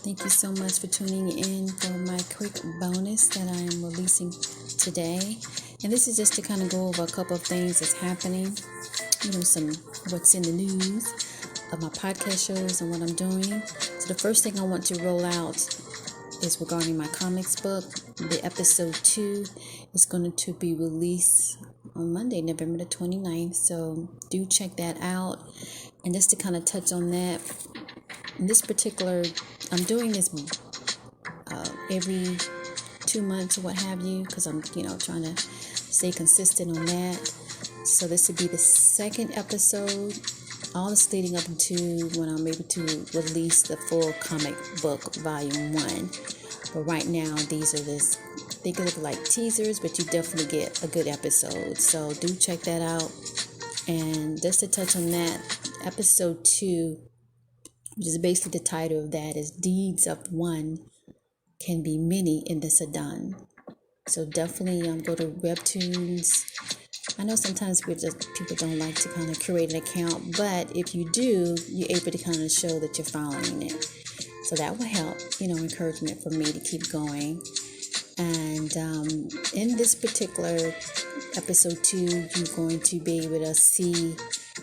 Thank you so much for tuning in for my quick bonus that I am releasing today. And this is just to kind of go over a couple of things that's happening, some what's in the news of my podcast shows and what I'm doing. So the first thing I want to roll out is regarding my comics book. The episode 2 is going to be released on Monday, November the 29th. So do check that out. And just to kind of touch on that, in this particular, I'm doing this every 2 months or what have you, because I'm, trying to stay consistent on that. So this would be the second episode, all this leading up into when I'm able to release the full comic book volume 1. But right now, these are they could look like teasers, but you definitely get a good episode. So do check that out. And just to touch on that, episode 2, which is basically the title of that, is Deeds of One Can Be Many in the Sudan. So definitely go to Webtoons. I know sometimes people don't like to kind of create an account, but if you do, you're able to kind of show that you're following it. So that will help, encouragement for me to keep going. And in this particular episode 2, you're going to be able to see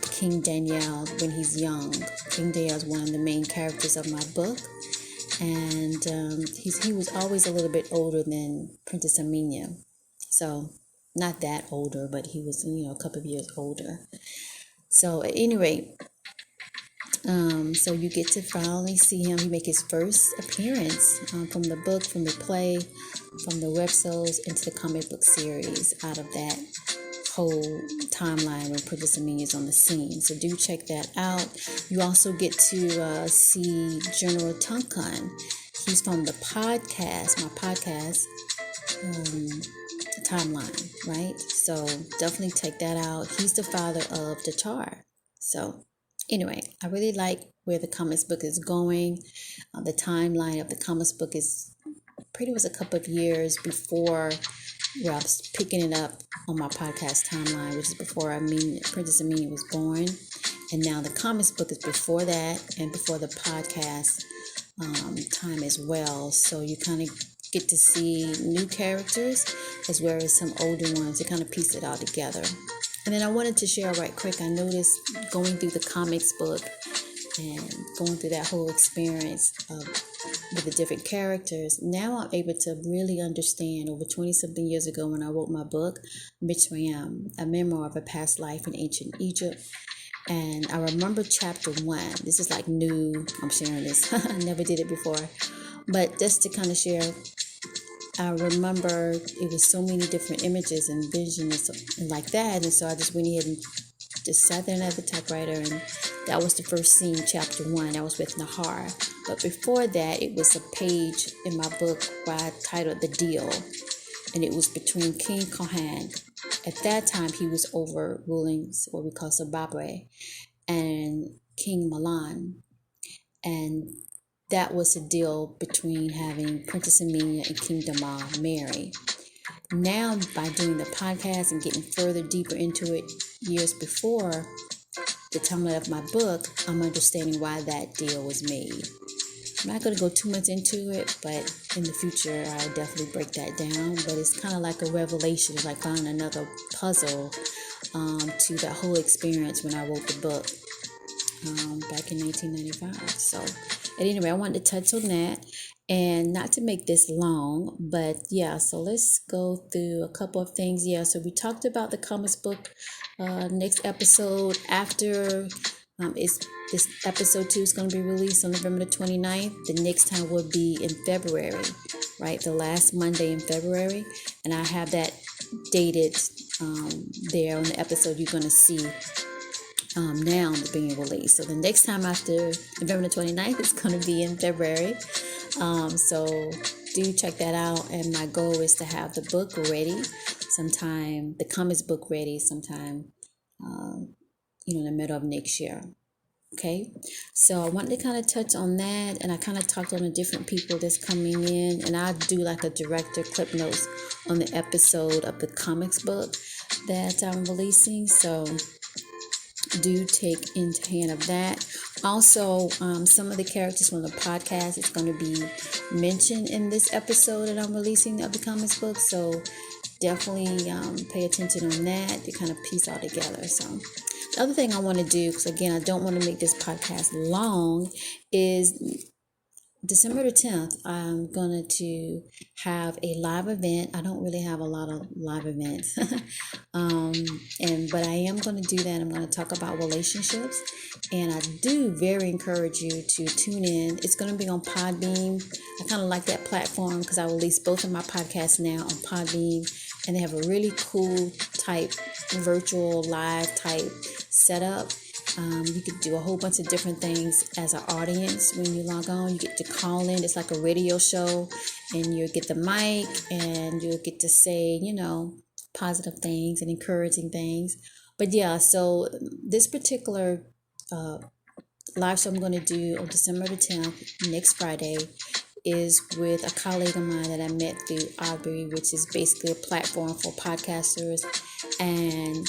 King Daniel when he's young. King Daniel is one of the main characters of my book, and he was always a little bit older than Princess Amina. So not that older, but he was a couple of years older. So at any rate, so you get to finally see him. He make his first appearance from the book, from the play, from the web shows into the comic book series out of that whole timeline when Princess Amina is on the scene. So do check that out. You also get to see General Tunkan. He's from the podcast, my podcast timeline, right? So definitely take that out. He's the father of the Tar. So anyway, I really like where the comics book is going. The timeline of the comics book is pretty much a couple of years before where I was picking it up on my podcast timeline, which is before Princess Amina was born. And now the comics book is before that and before the podcast time as well. So you kind of get to see new characters as well as some older ones to kind of piece it all together. And then I wanted to share right quick, I noticed going through the comics book and going through that whole experience with the different characters, now I'm able to really understand over 20-something years ago when I wrote my book, Mitzrayim, a memoir of a past life in ancient Egypt. And I remember chapter 1. This is like new. I'm sharing this. I never did it before. But just to kind of share, I remember it was so many different images and visions and like that. And so I just went ahead and just sat there at the typewriter, and that was the first scene, chapter 1. That was with Nahar. But before that, it was a page in my book where I titled The Deal. And it was between King Kohan. At that time, he was overruling what we call Zimbabwe, and King Milan. And that was a deal between having Princess Amina and King Damal marry. Now, by doing the podcast and getting further deeper into it years before the timeline of my book, I'm understanding why that deal was made. I'm not going to go too much into it, but in the future, I'll definitely break that down. But it's kind of like a revelation, like finding another puzzle to that whole experience when I wrote the book back in 1995. So at any rate, I wanted to touch on that. And not to make this long, but yeah, so let's go through a couple of things. Yeah, so we talked about the comics book next episode after this episode 2 is going to be released on November the 29th. The next time will be in February, right? The last Monday in February. And I have that dated there on the episode you're going to see now being released. So the next time after November the 29th is going to be in February. So do check that out. And my goal is to have the book ready sometime, the comics book ready sometime, in the middle of next year. Okay, so I wanted to kind of touch on that, and I kind of talked on the different people that's coming in, and I'll do like a director clip notes on the episode of the comics book that I'm releasing. So do take into hand of that. Also, some of the characters from the podcast is going to be mentioned in this episode that I'm releasing of the comics book. So definitely pay attention on that to kind of piece all together. So the other thing I want to do, because again, I don't want to make this podcast long, is December the 10th, I'm going to have a live event. I don't really have a lot of live events, but I am going to do that. I'm going to talk about relationships, and I do very encourage you to tune in. It's going to be on Podbean. I kind of like that platform because I release both of my podcasts now on Podbean, and they have a really cool type virtual live type setup. You could do a whole bunch of different things as an audience when you log on. You get to call in. It's like a radio show, and you'll get the mic, and you'll get to say, positive things and encouraging things. But yeah, so this particular live show I'm going to do on December the 10th, next Friday, is with a colleague of mine that I met through Aubrey, which is basically a platform for podcasters. And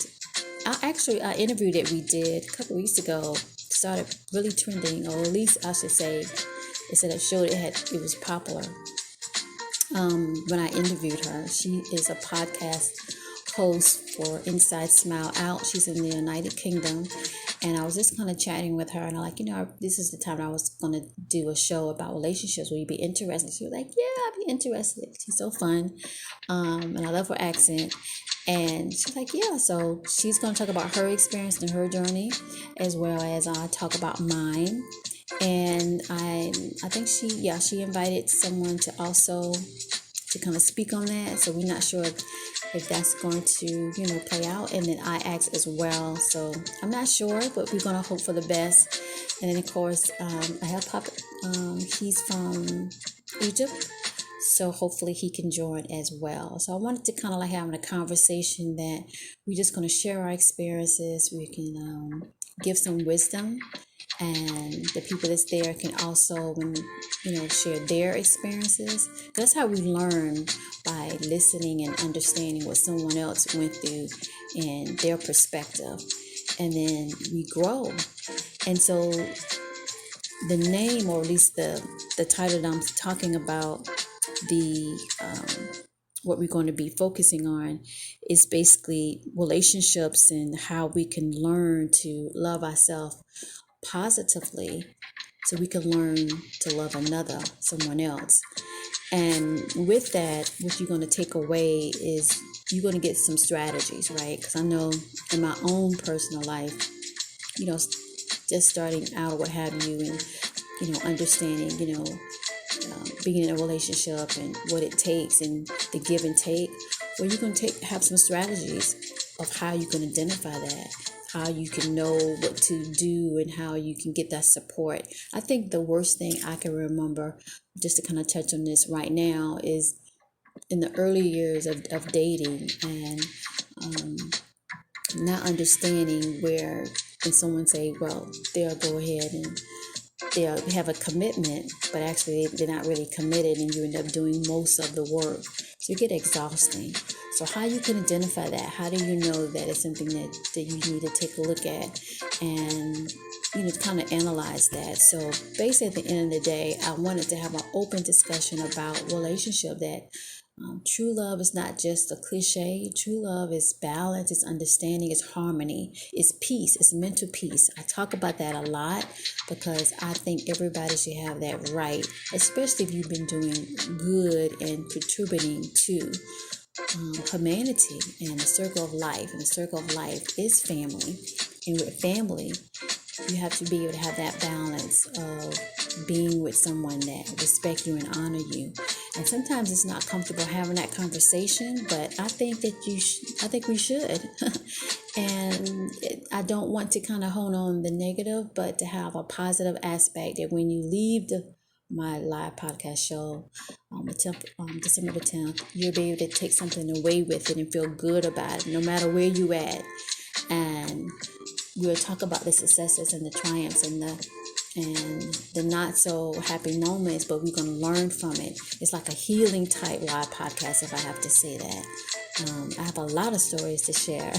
I interviewed that we did a couple weeks ago, started really trending, or at least I should say, it said it showed it was popular. When I interviewed her, she is a podcast host for Inside Smile Out. She's in the United Kingdom, and I was just kind of chatting with her, and I'm like, this is the time I was going to do a show about relationships. Will you be interested? She was like, yeah, I'd be interested. She's so fun, and I love her accent. And she's like, yeah, so she's going to talk about her experience and her journey, as well as I talk about mine. And I think she invited someone to also to kind of speak on that. So we're not sure if that's going to, play out. And then I asked as well. So I'm not sure, but we're going to hope for the best. And then, of course, I have Papa. He's from Egypt. So hopefully he can join as well. So I wanted to kind of like having a conversation that we're just going to share our experiences. We can give some wisdom, and the people that's there can also, share their experiences. That's how we learn, by listening and understanding what someone else went through and their perspective, and then we grow. And so the name, or at least the title that I'm talking about, what we're going to be focusing on, is basically relationships and how we can learn to love ourselves positively, so we can learn to love someone else. And with that, what you're going to take away is you're going to get some strategies, right? Because I know in my own personal life, just starting out or what have you, and understanding, being in a relationship and what it takes and the give and take. Well, you're going to have some strategies of how you can identify that, how you can know what to do, and how you can get that support. I think the worst thing I can remember, just to kind of touch on this right now, is in the early years of dating, and not understanding where, and someone say, well, they'll go ahead and they have a commitment, but actually they're not really committed, and you end up doing most of the work. So you get exhausting. So how you can identify that? How do you know that it's something that you need to take a look at and, kind of analyze that? So basically at the end of the day, I wanted to have an open discussion about relationship, that true love is not just a cliche. True love is balance, it's understanding, it's harmony, it's peace, it's mental peace. I talk about that a lot because I think everybody should have that right, especially if you've been doing good and contributing to humanity and the circle of life. And the circle of life is family. And with family, you have to be able to have that balance of being with someone that respect you and honor you. And sometimes it's not comfortable having that conversation, but I think that I think we should. And I don't want to kind of hone on the negative, but to have a positive aspect that when you leave my live podcast show on December the 10th, you'll be able to take something away with it and feel good about it, no matter where you at. And we'll talk about the successes and the triumphs and the not so happy moments, but we're going to learn from it. It's like a healing type live podcast, if I have to say that. I have a lot of stories to share,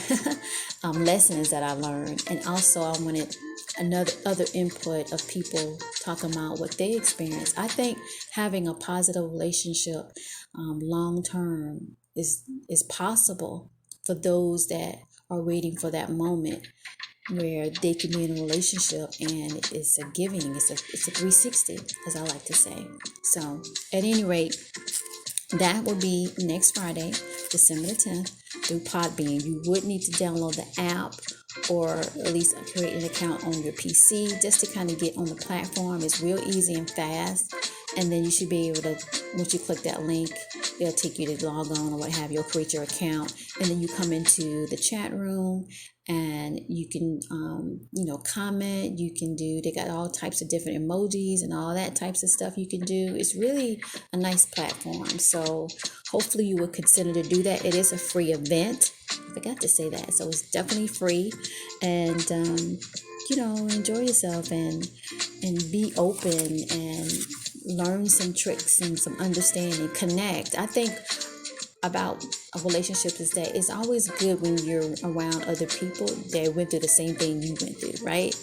lessons that I learned, and also I wanted another other input of people talking about what they experience. I think having a positive relationship long term is possible for those that are waiting for that moment where they can be in a relationship, and it's a giving, it's a 360, as I like to say. So at any rate, that will be next Friday, December the 10th, through Podbean. You would need to download the app, or at least create an account on your PC just to kind of get on the platform. It's real easy and fast. And then you should be able to, once you click that link, it'll take you to log on or what have you, you'll create your account. And then you come into the chat room and you can, comment. You can do, they got all types of different emojis and all that types of stuff you can do. It's really a nice platform. So hopefully you will consider to do that. It is a free event. I forgot to say that. So it's definitely free. And, enjoy yourself and be open and learn some tricks and some understanding, connect. I think about a relationship is that it's always good when you're around other people that went through the same thing you went through, right?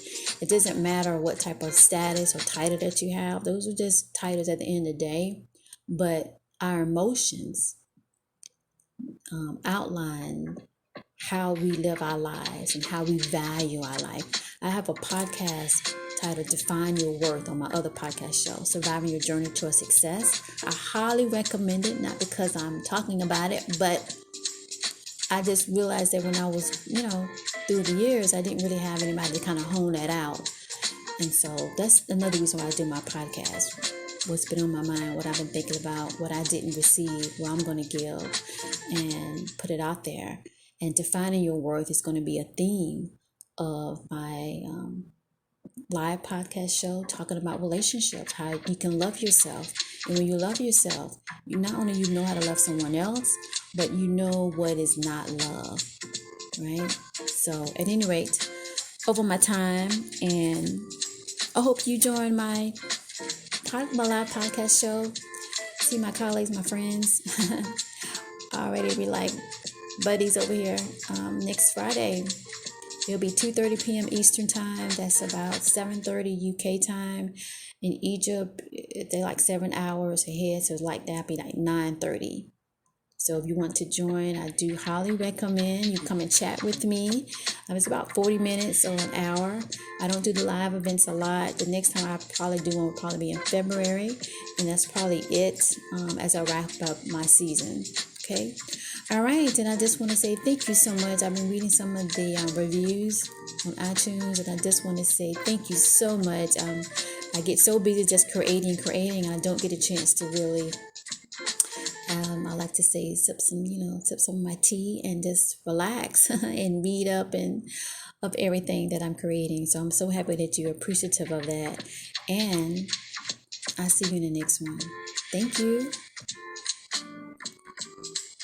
It doesn't matter what type of status or title that you have. Those are just titles at the end of the day. But our emotions outline how we live our lives and how we value our life. I have a podcast titled Define Your Worth on my other podcast show, Surviving Your Journey Toward Success. I highly recommend it, not because I'm talking about it, but I just realized that when I was, through the years, I didn't really have anybody to kind of hone that out. And so that's another reason why I do my podcast. What's been on my mind, what I've been thinking about, what I didn't receive, what I'm going to give, and put it out there. And defining your worth is going to be a theme of my live podcast show, talking about relationships, how you can love yourself. And when you love yourself, you not only you know how to love someone else, but you know what is not love, right? So at any rate, over my time, and I hope you join my live podcast show. See my colleagues, my friends. Already be like buddies over here. Next Friday, it'll be 2:30 p.m. Eastern time. That's about 7:30 UK time. In Egypt, they're like 7 hours ahead, so it's like that. Be like 9:30. So if you want to join, I do highly recommend you come and chat with me. It's about 40 minutes or an hour. I don't do the live events a lot. The next time I probably do one will probably be in February, and that's probably it as I wrap up my season. Okay. All right. And I just want to say thank you so much. I've been reading some of the reviews on iTunes, and I just want to say thank you so much. I get so busy just creating. I don't get a chance to really, I like to say, sip some of my tea and just relax and read up and of everything that I'm creating. So I'm so happy that you're appreciative of that. And I'll see you in the next one. Thank you.